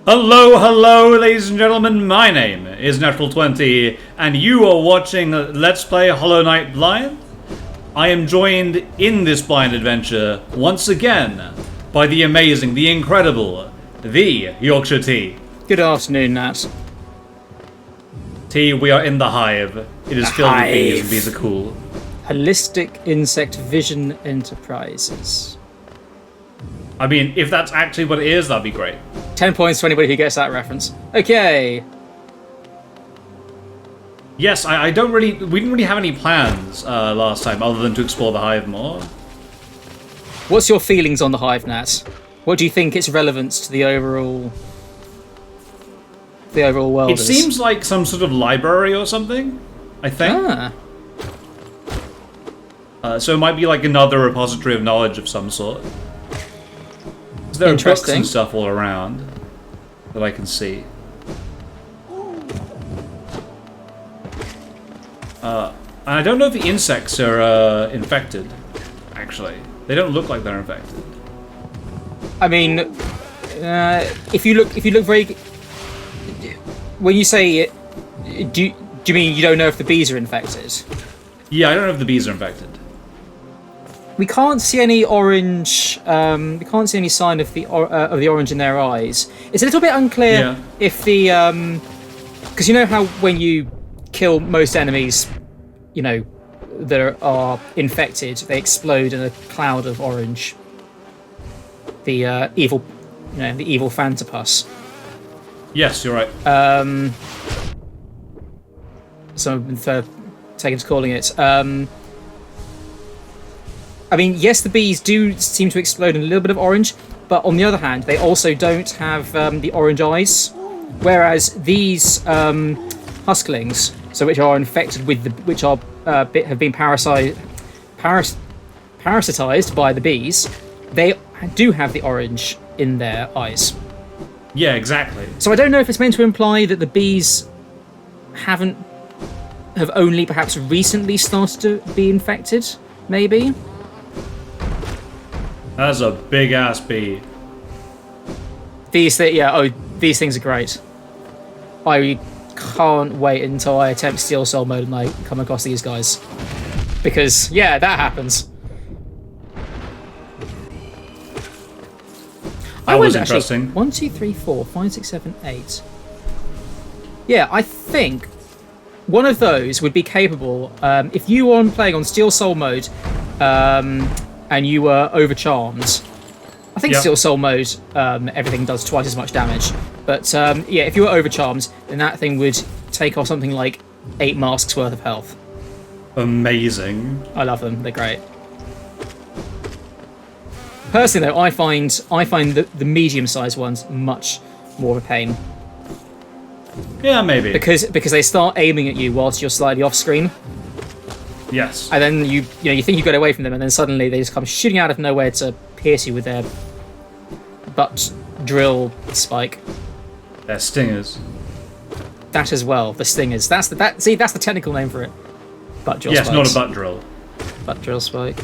Hello, hello, ladies and gentlemen. My name is Natural20, and you are watching Let's Play Hollow Knight Blind. I am joined in this blind adventure once again by the amazing, the incredible, the Yorkshire T. Good afternoon, Nat. T, we are in the Hive. It is filled with bees, and bees are cool. Holistic Insect Vision Enterprises. I mean, if that's actually what it is, that'd be great. 10 points to anybody who gets that reference. Okay. Yes, we didn't really have any plans last time other than to explore the Hive more. What's your feelings on the Hive, Nat? What do you think its relevance to the overall world It is? seems like some sort of library or something, I think. So it might be like another repository of knowledge of some sort. There are books and stuff all around that I can see. And I don't know if the insects are infected, actually. They don't look like they're infected. I mean, if you look very... When you say it, do you mean you don't know if the bees are infected? Yeah, I don't know if the bees are infected. We can't see any orange. We can't see any sign of the orange in their eyes. It's a little bit unclear if the because you know how when you kill most enemies, you know, that are infected, they explode in a cloud of orange. The evil, you know, the evil Fantapus. Yes, you're right. Some have been taken to calling it. I mean, yes, the bees do seem to explode in a little bit of orange, but on the other hand, they also don't have the orange eyes. Whereas these husklings, so which are infected with which are have been parasitized by the bees, they do have the orange in their eyes. Yeah, exactly. So I don't know if it's meant to imply that the bees have only perhaps recently started to be infected, maybe. That's a big ass bee. These things are great. I can't wait until I attempt Steel Soul mode and I come across these guys. Because, yeah, that happens. That was interesting. 1, 2, 3, 4, 5, 6, 7, 8. Yeah, I think one of those would be capable if you were playing on Steel Soul mode. And you were overcharmed. I think Steel Soul mode, everything does twice as much damage. But yeah, if you were overcharmed, then that thing would take off something like 8 masks worth of health. Amazing. I love them. They're great. Personally, though, I find the medium-sized ones much more of a pain. Yeah, maybe. Because they start aiming at you whilst you're slightly off-screen. Yes. And then you think you got away from them, and then suddenly they just come shooting out of nowhere to pierce you with their butt drill spike. They're stingers. That as well, the stingers. That's the technical name for it. Butt drill spikes. Yes, not a butt drill. Butt drill spike.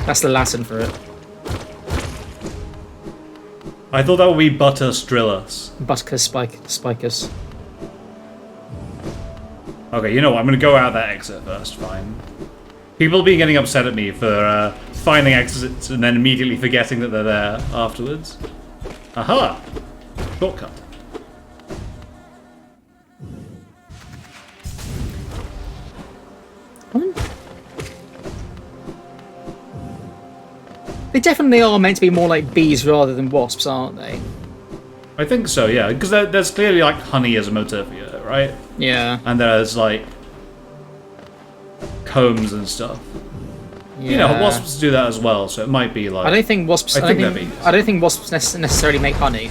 That's the Latin for it. I thought that would be buttus drillus. Butticus spicus. Okay, you know what? I'm going to go out that exit first, fine. People have been getting upset at me for finding exits and then immediately forgetting that they're there afterwards. Aha! Shortcut. They definitely are meant to be more like bees rather than wasps, aren't they? I think so, yeah. Because there's clearly like honey as a motif here, right? Yeah. And there's like combs and stuff. Yeah. You know, wasps do that as well, so it might be like. I don't think wasps. I don't think wasps necessarily make honey.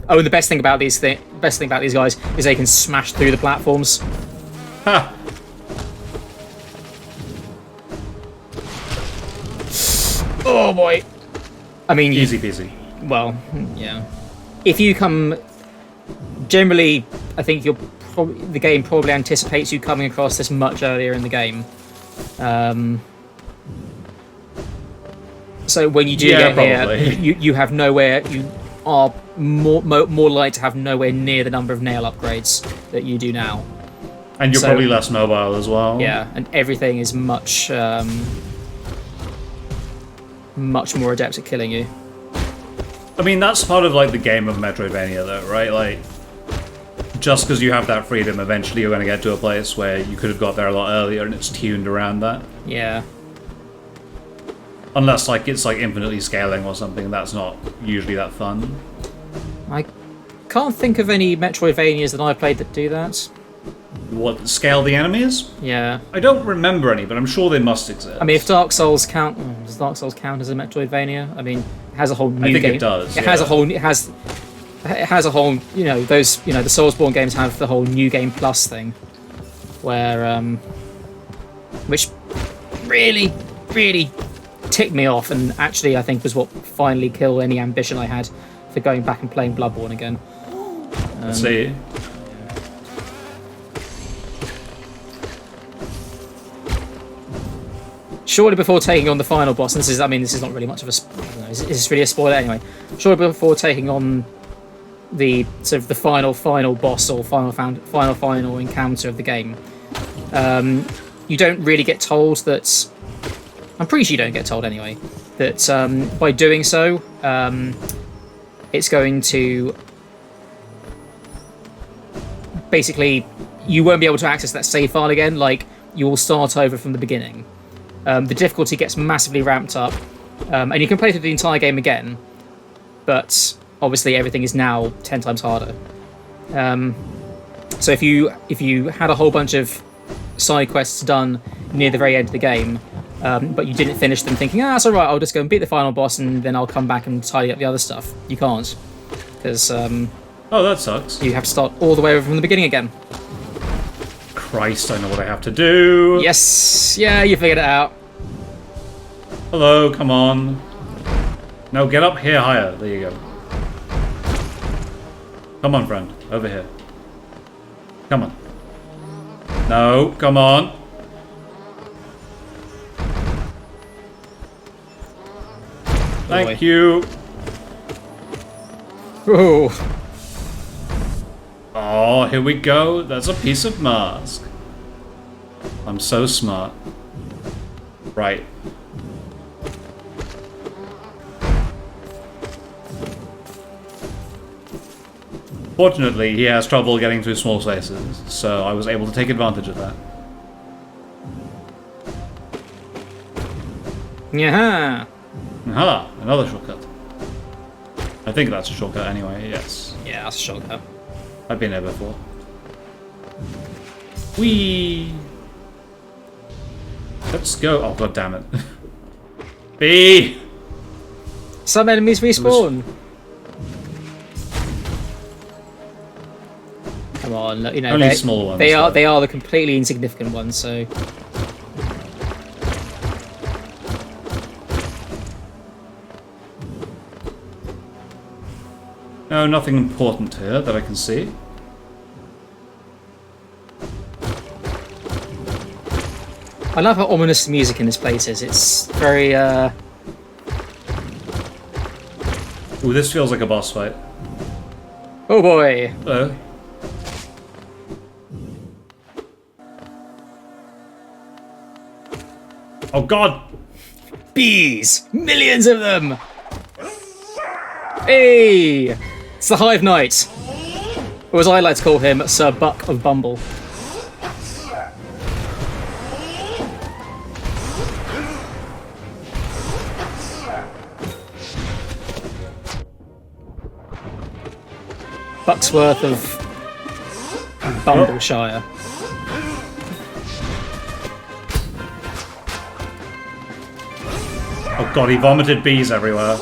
Oh, and the best thing about these guys is they can smash through the platforms. Ha! Oh boy. I mean, easy peasy. Well, yeah. If you come, generally, I think the game probably anticipates you coming across this much earlier in the game. So when you do get here, you have nowhere. are more likely to have nowhere near the number of nail upgrades that you do now. And you're probably less mobile as well. Yeah, and everything is much more adept at killing you. I mean, that's part of like the game of Metroidvania, though, right? Like, just because you have that freedom, eventually you're going to get to a place where you could have got there a lot earlier, and it's tuned around that. Yeah. Unless like it's like infinitely scaling or something, that's not usually that fun. I can't think of any Metroidvanias that I've played that do that. What, scale the enemies? Yeah. I don't remember any, but I'm sure they must exist. I mean, if Dark Souls count, does Dark Souls count as a Metroidvania? I mean, it has a whole new game. I think it does. It has a whole. It has a whole. You know, those. You know, the Soulsborne games have the whole New Game Plus thing, where which really, really ticked me off, and actually, I think was what finally killed any ambition I had for going back and playing Bloodborne again. Let's see. Surely before taking on the final boss, and this is not really much of a, is this really a spoiler anyway? Surely before taking on the sort of the final boss or final encounter of the game, you don't really get told that. I'm pretty sure you don't get told anyway that by doing so, it's going to basically you won't be able to access that save file again. Like, you will start over from the beginning. The difficulty gets massively ramped up, and you can play through the entire game again, but obviously everything is now 10 times harder. So if you had a whole bunch of side quests done near the very end of the game, but you didn't finish them thinking, that's alright, I'll just go and beat the final boss and then I'll come back and tidy up the other stuff. You can't, because oh, that sucks. you have to start all the way over from the beginning again. Christ, I know what I have to do. Yes, yeah, you figured it out. Hello, come on. No, get up here higher. There you go. Come on, friend. Over here. Come on. No, come on. Thank you. Oh. Oh, here we go. That's a piece of mask. I'm so smart. Right. Fortunately, he has trouble getting through small spaces, so I was able to take advantage of that. Yeah. Aha, another shortcut. I think that's a shortcut anyway, yes. Yeah, that's a shortcut. I've been there before. Whee! Let's go. Oh, god damn it. B! Some enemies respawn. Come on, look, you know, only small ones. They are the completely insignificant ones, so. No, nothing important here that I can see. I love how ominous the music in this place is. It's very, Ooh, this feels like a boss fight. Oh boy. Hello. Oh god! Bees! Millions of them! Hey! It's the Hive Knight. Or as I like to call him, Sir Buck of Bumble. Bucksworth of Bumbleshire. Oh god, he vomited bees everywhere.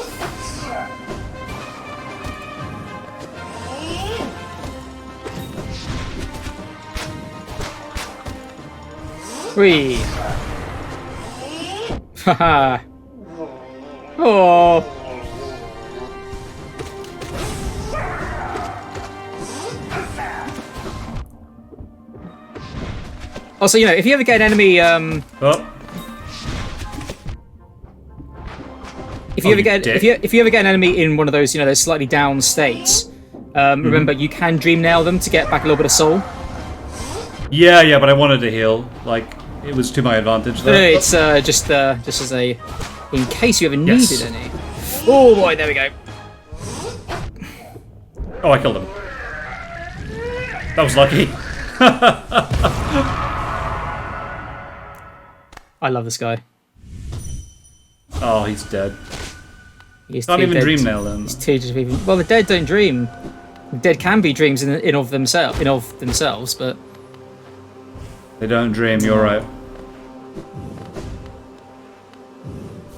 Whee! Haha! Oh! Also, you know, if you ever get an enemy, Oh. if you ever get an enemy in one of those, those slightly down states, remember you can dream nail them to get back a little bit of soul. Yeah, but I wanted to heal. Like, it was to my advantage. No, it's just as a, in case you ever needed any. Oh boy, there we go. Oh, I killed him. That was lucky. I love this guy. Oh, he's dead. He's Can't even dream nail him. Well, the dead don't dream. The dead can be dreams in of themselves, but they don't dream. You're right.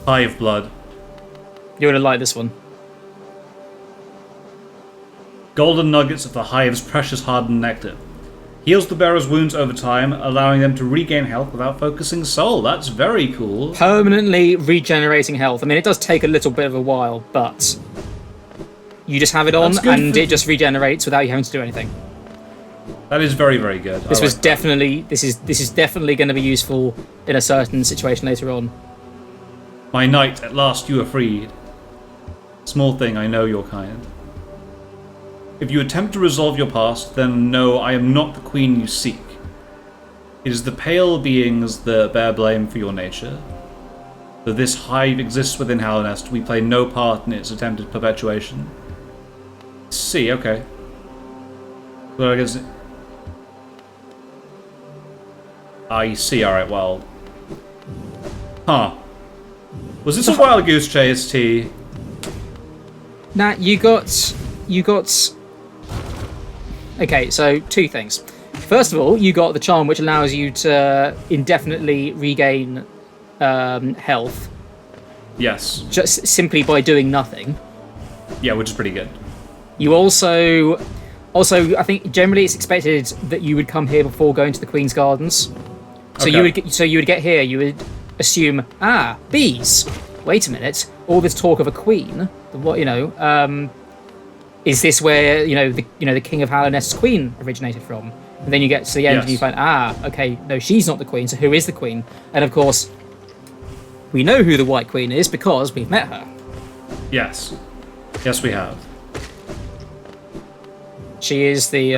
Hive blood. You're gonna like this one. Golden nuggets of the Hive's precious hardened nectar. Heals the bearer's wounds over time, allowing them to regain health without focusing soul. That's very cool. Permanently regenerating health. I mean, it does take a little bit of a while, but you just have it on and it just regenerates without you having to do anything. That is very, very good. This is definitely going to be useful in a certain situation later on. My knight, at last you are freed. Small thing, I know your kind. If you attempt to resolve your past, then know I am not the queen you seek. It is the pale beings that bear blame for your nature. Though this hive exists within Hallownest, we play no part in its attempted perpetuation. See, okay. Well, I guess... I see, alright, well... Huh. Was this a wild goose chase, T? Nah, you got... Okay, so two things. First of all, you got the charm, which allows you to indefinitely regain health. Yes. Just simply by doing nothing. Yeah, which is pretty good. You also, I think generally it's expected that you would come here before going to the Queen's Gardens. So okay. you would get here. You would assume, bees. Wait a minute. All this talk of a queen. What is this where the King of Hallownest's queen originated from? And then you get to the end and you find, okay, no, she's not the queen. So who is the queen? And of course, we know who the White Queen is because we've met her. Yes, we have. She is the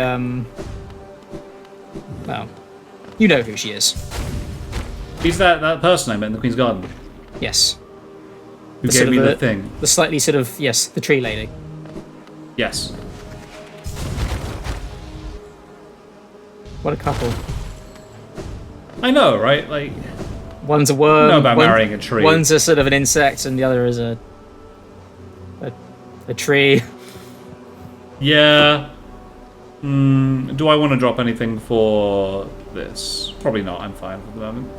well, you know who she is. She's that person I met in the Queen's Garden. Yes. Who gave me the thing. The slightly the tree lady. Yes. What a couple. I know, right? Like, one's a worm. Know about marrying a tree. One's a sort of an insect, and the other is a tree. Yeah. Do I want to drop anything for this? Probably not. I'm fine for the moment.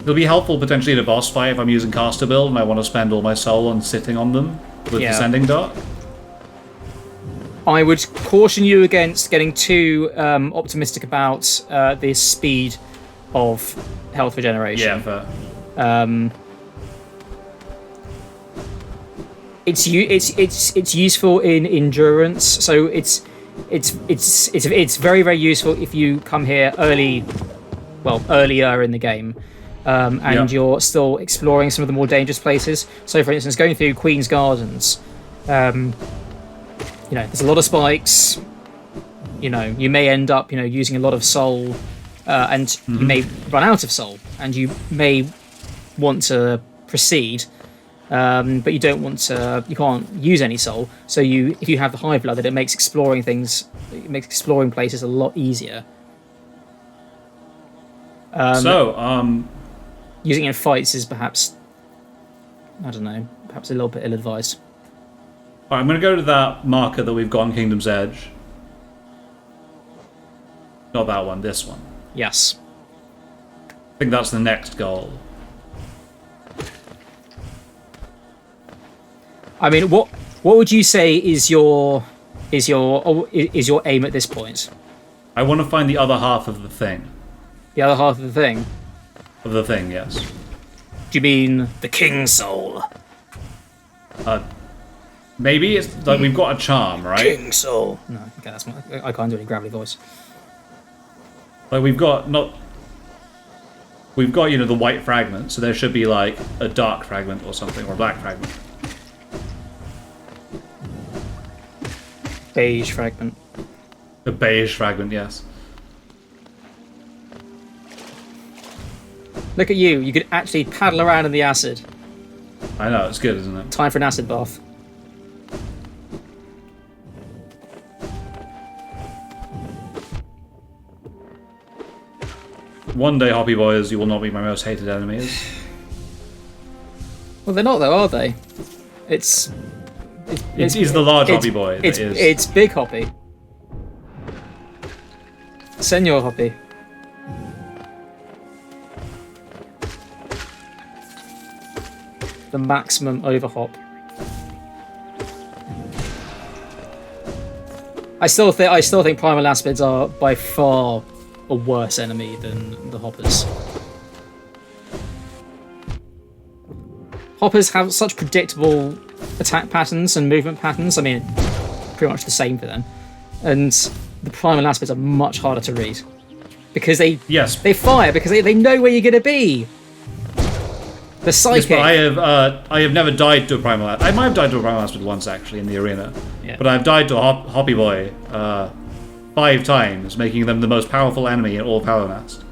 It'll be helpful potentially in a boss fight if I'm using caster build and I want to spend all my soul on sitting on them with Descending Dark. I would caution you against getting too optimistic about the speed of health regeneration. Yeah, fair. It's useful in endurance, so it's very, very useful if you come here earlier in the game. And you're still exploring some of the more dangerous places. So, for instance, going through Queen's Gardens, there's a lot of spikes. You may end up, using a lot of soul, and you may run out of soul, and you may want to proceed, but you don't want to. You can't use any soul. So, if you have the Hive blood, it makes exploring places a lot easier. Using it in fights is perhaps, I don't know, perhaps a little bit ill-advised. Alright, I'm going to go to that marker that we've got on Kingdom's Edge. Not that one, this one. Yes. I think that's the next goal. I mean, what would you say is your aim at this point? I want to find the other half of the thing. The other half of the thing? Of the thing, yes. Do you mean the King's Soul? Maybe it's like we've got a charm, right? King's Soul. No, okay, I can't do any gravelly voice. Like we've got not. we've got, the white fragment, so there should be, like, a dark fragment or something, or a black fragment. Beige fragment. A beige fragment, yes. Look at you. You could actually paddle around in the acid. I know, it's good, isn't it? Time for an acid bath. One day, Hoppy Boys, you will not be my most hated enemies. Well, they're not, though, are they? It's the large Hoppy Boy. It's Big Hoppy. Senor Hoppy. The maximum overhop. I still think primal aspids are by far a worse enemy than the hoppers. Hoppers have such predictable attack patterns and movement patterns. I mean, pretty much the same for them. And the primal aspids are much harder to read because they fire because they know where you're going to be. The psychic. Yes, but I have never died to a primal aspid. I might have died to a primal aspid once actually in the arena. Yeah. But I've died to a Hoppy Boy 5 times, making them the most powerful enemy in all Palinast,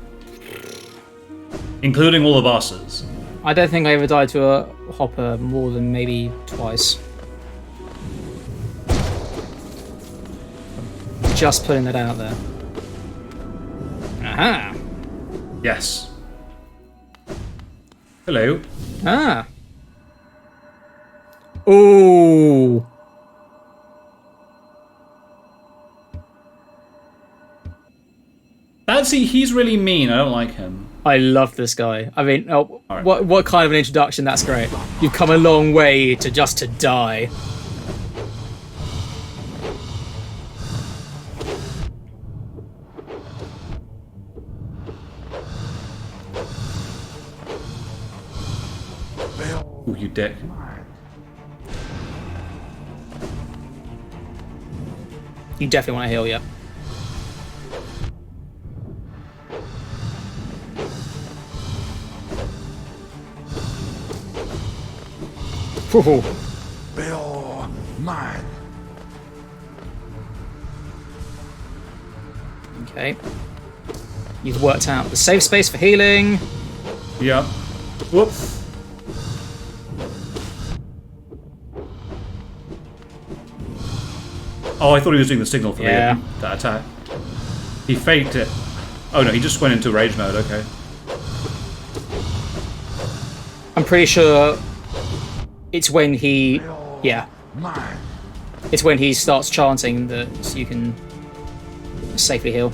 including all the bosses. I don't think I ever died to a hopper more than maybe twice. Just putting that out there. Aha! Yes. Hello. Ah. Ooh. He's really mean. I don't like him. I love this guy. I mean, right. what kind of an introduction? That's great. You've come a long way to die. Ooh, you dick. You definitely want to heal, yeah. Bill, mine. Okay. You've worked out the safe space for healing. Yeah. Whoop. Oh, I thought he was doing the signal for that attack. He faked it. Oh no, he just went into rage mode, okay. I'm pretty sure it's when he... Yeah. It's when he starts chanting that you can safely heal.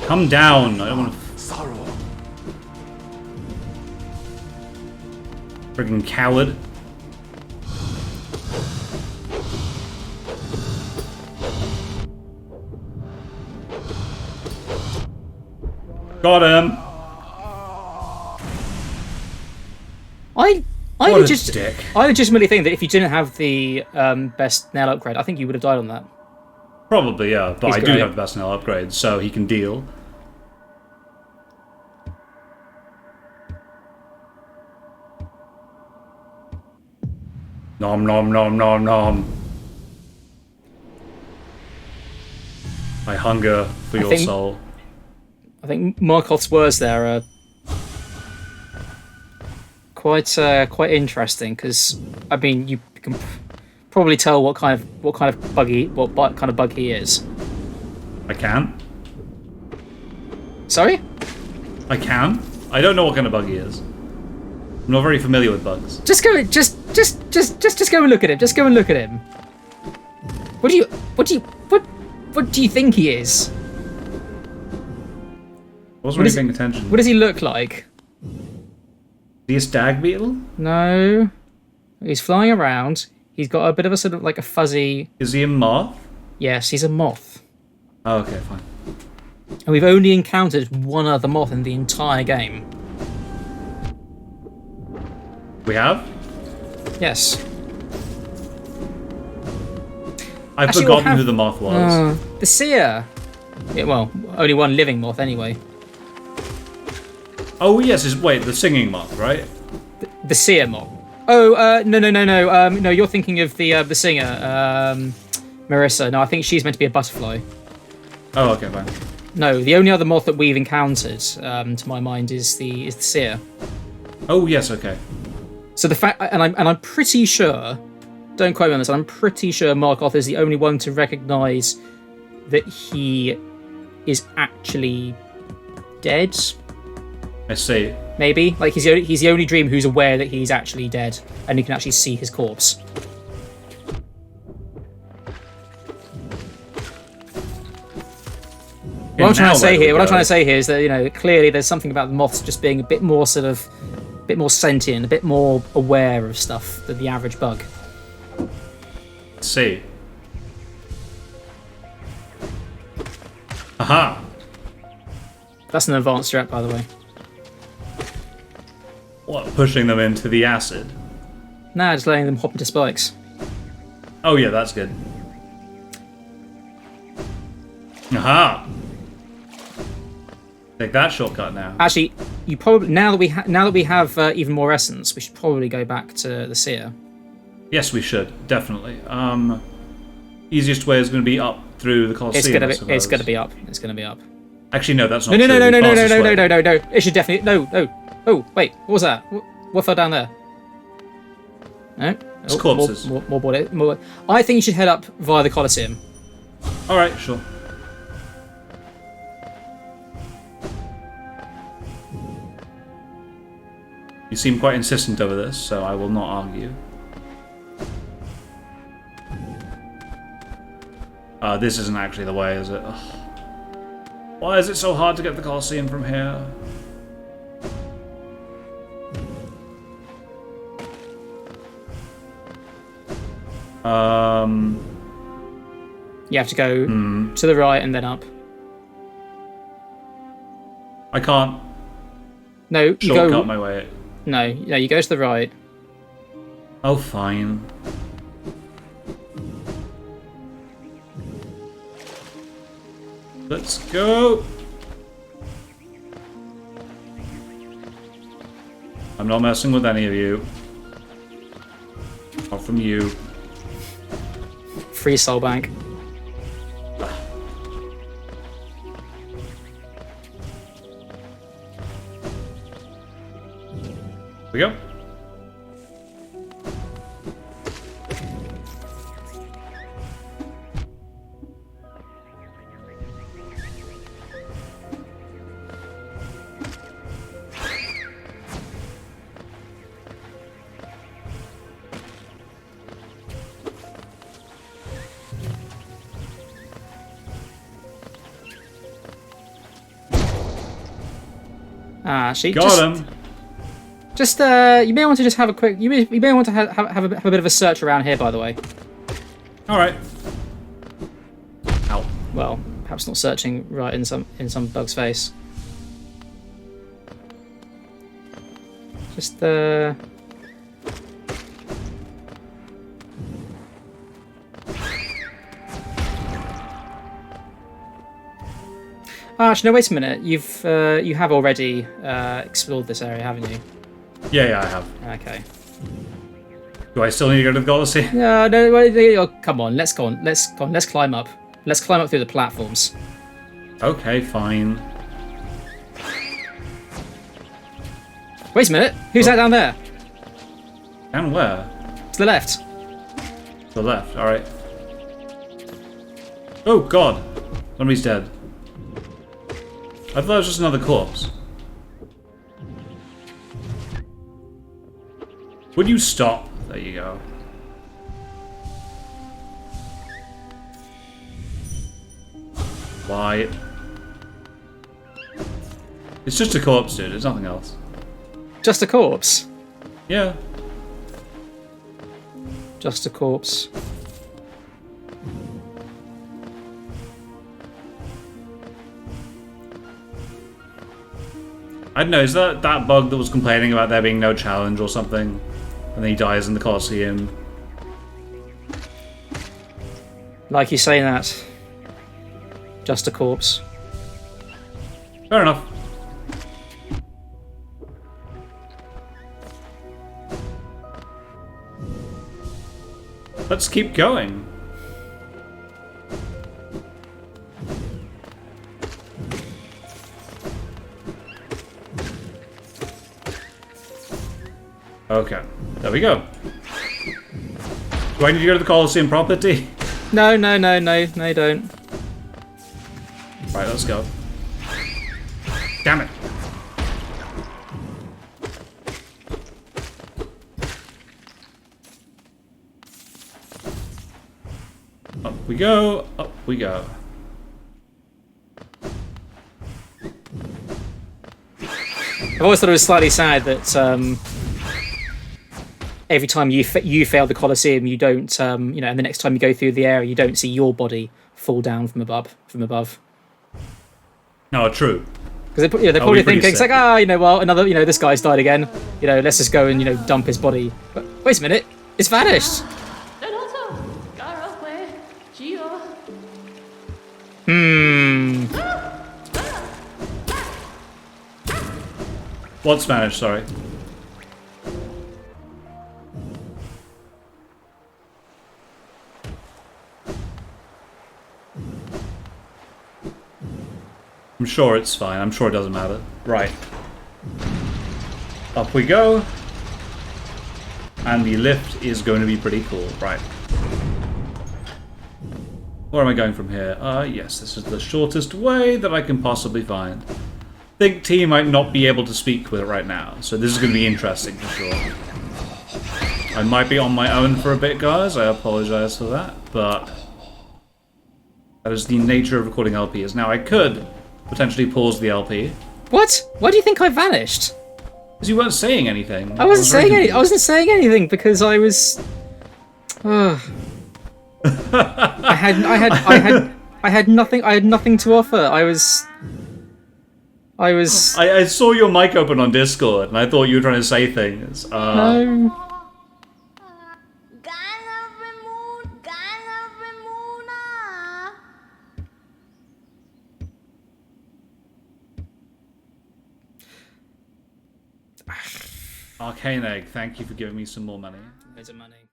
Come down. I don't want to... Sorrow. Friggin' coward. Got him. I legitimately think that if you didn't have the best nail upgrade, I think you would have died on that. Probably, yeah. But He's I do great. have the best nail upgrade, so he can deal. Nom nom nom nom nom. I hunger for your soul. I think Marcotte's words there are quite interesting because I mean you can probably tell what kind of bug he is. I can. Sorry? I can. I don't know what kind of bug he is. I'm not very familiar with bugs. Just go and look at him. Just go and look at him. What do you think he is? I wasn't really paying attention. What does he look like? Is he a stag beetle? No. He's flying around. He's got a bit of a sort of like a fuzzy... Is he a moth? Yes, he's a moth. Oh, okay, fine. And we've only encountered one other moth in the entire game. We have? Yes. I've Actually, forgotten who the moth was. The seer. Yeah, well, only one living moth anyway. Oh yes, wait, the singing moth, right? The seer moth. Oh, no. No, you're thinking of the singer, Marissa. No, I think she's meant to be a butterfly. Oh, okay, fine. No, the only other moth that we've encountered, to my mind, is the seer. Oh yes, okay. So the fact, and I'm pretty sure, don't quote me on this, I'm pretty sure Marcotte is the only one to recognise that he is actually dead. I see. Maybe, like he's the only dream who's aware that he's actually dead, and you can actually see his corpse. What I'm trying to say here is that clearly there's something about the moths just being a bit more sentient, a bit more aware of stuff than the average bug. Let's see. Aha! That's an advanced strat, by the way. What, pushing them into the acid? Nah, just letting them hop into spikes. Oh yeah, that's good. Aha! Take that shortcut now. Actually, you probably now that we have even more essence, we should probably go back to the seer. Yes, we should definitely. Easiest way is going to be up through the colosseum. It's gonna be up. It's gonna be up. Actually, no, that's not No. true. No. It should definitely no. Oh wait, what was that? What fell down there? No, It's corpses. More body. I think you should head up via the colosseum. All right, sure. You seem quite insistent over this, so I will not argue. This isn't actually the way, is it? Ugh. Why is it so hard to get the Colosseum from here? You have to go to the right and then up. I can't No, you shortcut go. my way. No, you go to the right. Oh, fine. Let's go. I'm not messing with any of you. Apart from you. Free soul bank. Here we go. She Got him. Just you may want to just have a quick. You may want to have a bit of a search around here. By the way. All right. Ow. Well, perhaps not searching right in some bug's face. Just Actually, no. Wait a minute. You have already explored this area, haven't you? Yeah, I have. Okay. Do I still need to go to the Colosseum? No. Oh, come on. Let's go on. Let's climb up. Let's climb up through the platforms. Okay, fine. Wait a minute. Who's that down there? And where? To the left. To the left. All right. Oh God! Somebody's dead. I thought it was just another corpse. Would you stop? There you go. Why? It's just a corpse, dude. It's nothing else. Just a corpse. Yeah. Just a corpse. I don't know, is that bug that was complaining about there being no challenge or something? And then he dies in the Colosseum. Like you say that. Just a corpse. Fair enough. Let's keep going. Okay, there we go. Do I need to go to the Colosseum property? No, don't. Right, let's go. Damn it. Up we go, up we go. I've always thought it was slightly sad that every time you fail the Colosseum, you don't, you know, and the next time you go through the area, you don't see your body fall down from above. No, true. Because they're probably thinking, it's like, you know, well, another, you know, this guy's died again. You know, let's just go and, you know, dump his body. But wait a minute, it's vanished. What's Spanish? Sorry. I'm sure it's fine. I'm sure it doesn't matter. Right. Up we go. And the lift is going to be pretty cool. Right. Where am I going from here? Yes, this is the shortest way that I can possibly find. I think T might not be able to speak with it right now, so this is going to be interesting for sure. I might be on my own for a bit, guys. I apologize for that, but that is the nature of recording LPs. Now, I could potentially pause the LP. What? Why do you think I vanished? Because you weren't saying anything. I wasn't saying anything because I was. I had nothing. I had nothing to offer. I saw your mic open on Discord, and I thought you were trying to say things. No. Arcane Egg, thank you for giving me some more money. Loads of money.